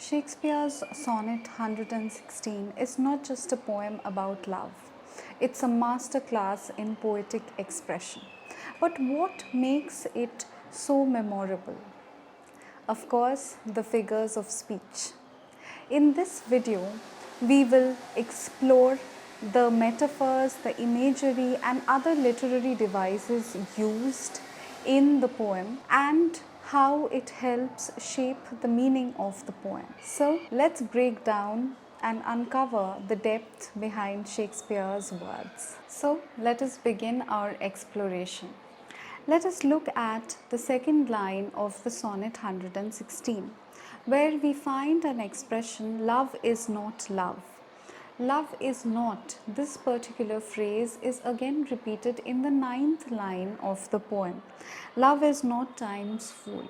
Shakespeare's Sonnet 116 is not just a poem about love, it's a masterclass in poetic expression. But what makes it so memorable? Of course, the figures of speech. In this video, we will explore the metaphors, the imagery, and other literary devices used in the poem and how it helps shape the meaning of the poem. So, let's break down and uncover the depth behind Shakespeare's words. So, let us begin our exploration. Let us look at the second line of the Sonnet 116, where we find an expression, love is not love. Love is not, this particular phrase is again repeated in the 9th line of the poem. Love is not time's fool.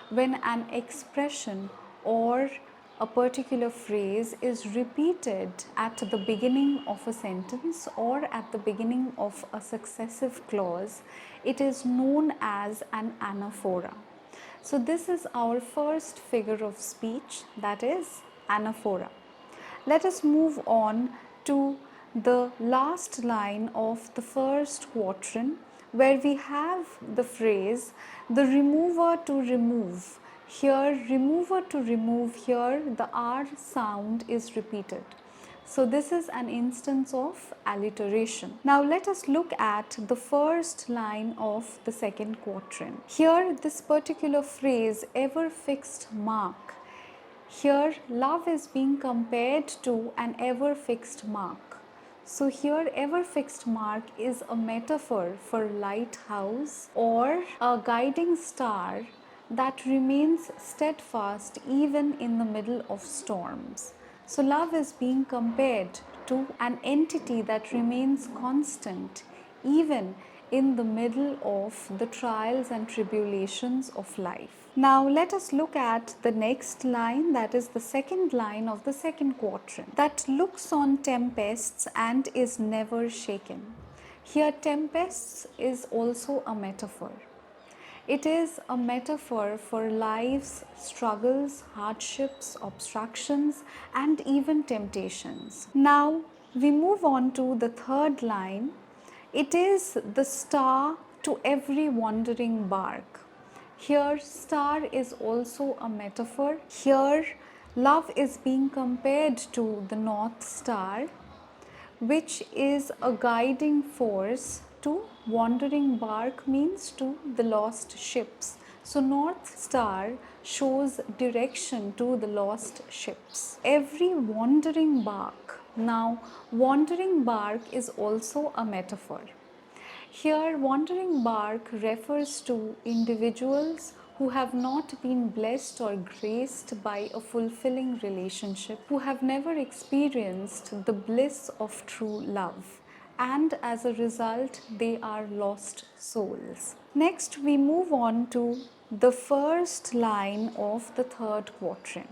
When an expression or a particular phrase is repeated at the beginning of a sentence or at the beginning of a successive clause, it is known as an anaphora. So this is our first figure of speech, that is anaphora. Let us move on to the last line of the first quatrain, where we have the phrase, the remover to remove. Here, remover to remove, here the R sound is repeated. So this is an instance of alliteration. Now let us look at the first line of the second quatrain. Here, this particular phrase, ever fixed mark. Here, love is being compared to an ever fixed mark. So here, ever fixed mark is a metaphor for lighthouse or a guiding star that remains steadfast even in the middle of storms. So love is being compared to an entity that remains constant even in the middle of the trials and tribulations of life. Now let us look at the next line, that is the second line of the second quatrain. That looks on tempests and is never shaken. Here, tempests is also a metaphor. It is a metaphor for life's struggles, hardships, obstructions, and even temptations. Now we move on to the third line. It is the star to every wandering bark. Here, star is also a metaphor. Here, love is being compared to the North Star, which is a guiding force to wandering bark, means to the lost ships. So, North Star shows direction to the lost ships. Every wandering bark. Now, wandering bark is also a metaphor. Here, wandering bark refers to individuals who have not been blessed or graced by a fulfilling relationship, who have never experienced the bliss of true love, and as a result, they are lost souls. Next, we move on to the first line of the third quatrain,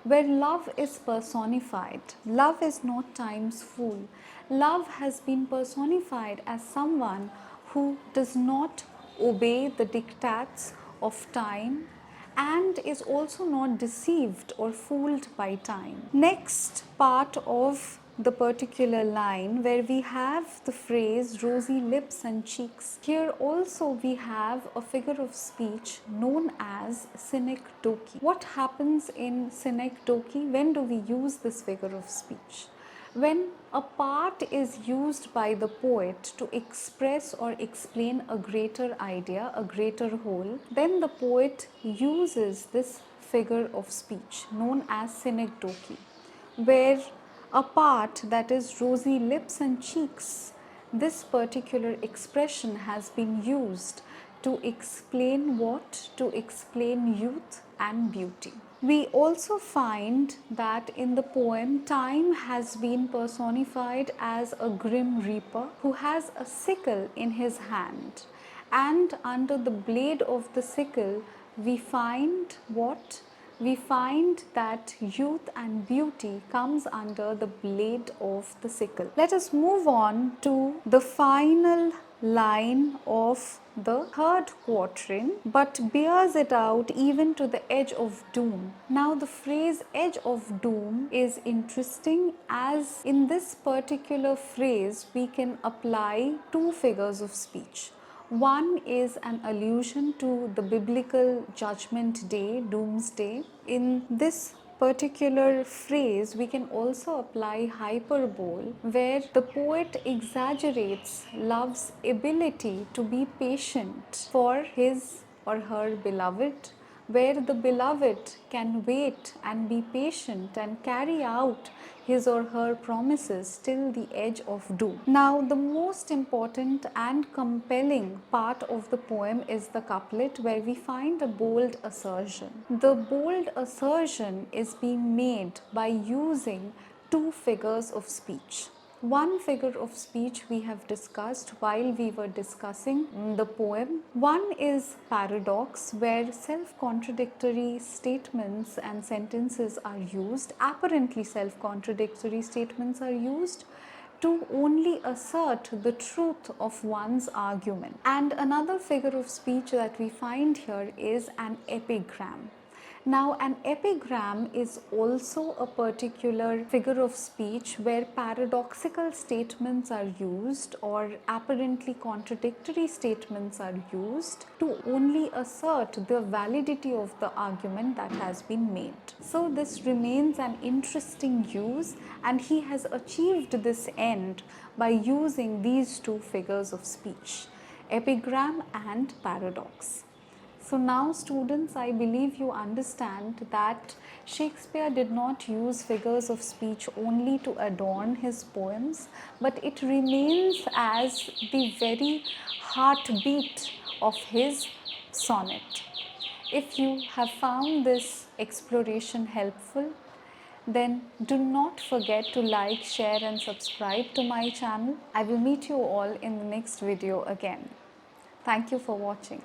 where love is personified. Love is not time's fool. Love has been personified as someone who does not obey the diktats of time and is also not deceived or fooled by time. Next part of the particular line, where we have the phrase rosy lips and cheeks. Here also we have a figure of speech known as synecdoche. What happens in synecdoche? When do we use this figure of speech? When a part is used by the poet to express or explain a greater idea, a greater whole, then the poet uses this figure of speech known as synecdoche, where a part, that is rosy lips and cheeks, this particular expression has been used to explain what? To explain youth and beauty. We also find that in the poem, time has been personified as a grim reaper who has a sickle in his hand, and under the blade of the sickle we find what? We find that youth and beauty comes under the blade of the sickle. Let us move on to the final line of the third quatrain, but bears it out even to the edge of doom. Now, the phrase edge of doom is interesting, as in this particular phrase we can apply two figures of speech. One is an allusion to the biblical judgment day, doomsday. In this particular phrase, we can also apply hyperbole, where the poet exaggerates love's ability to be patient for his or her beloved, where the beloved can wait and be patient and carry out his or her promises till the edge of doom. Now, the most important and compelling part of the poem is the couplet, where we find a bold assertion. The bold assertion is being made by using two figures of speech. One figure of speech we have discussed while we were discussing the poem. One is paradox, where self-contradictory statements and sentences are used, apparently self-contradictory statements are used to only assert the truth of one's argument. And another figure of speech that we find here is an epigram. Now, an epigram is also a particular figure of speech where paradoxical statements are used or apparently contradictory statements are used to only assert the validity of the argument that has been made. So, this remains an interesting use, and he has achieved this end by using these two figures of speech, epigram and paradox. So now, students, I believe you understand that Shakespeare did not use figures of speech only to adorn his poems, but it remains as the very heartbeat of his sonnet. If you have found this exploration helpful, then do not forget to like, share and subscribe to my channel. I will meet you all in the next video again. Thank you for watching.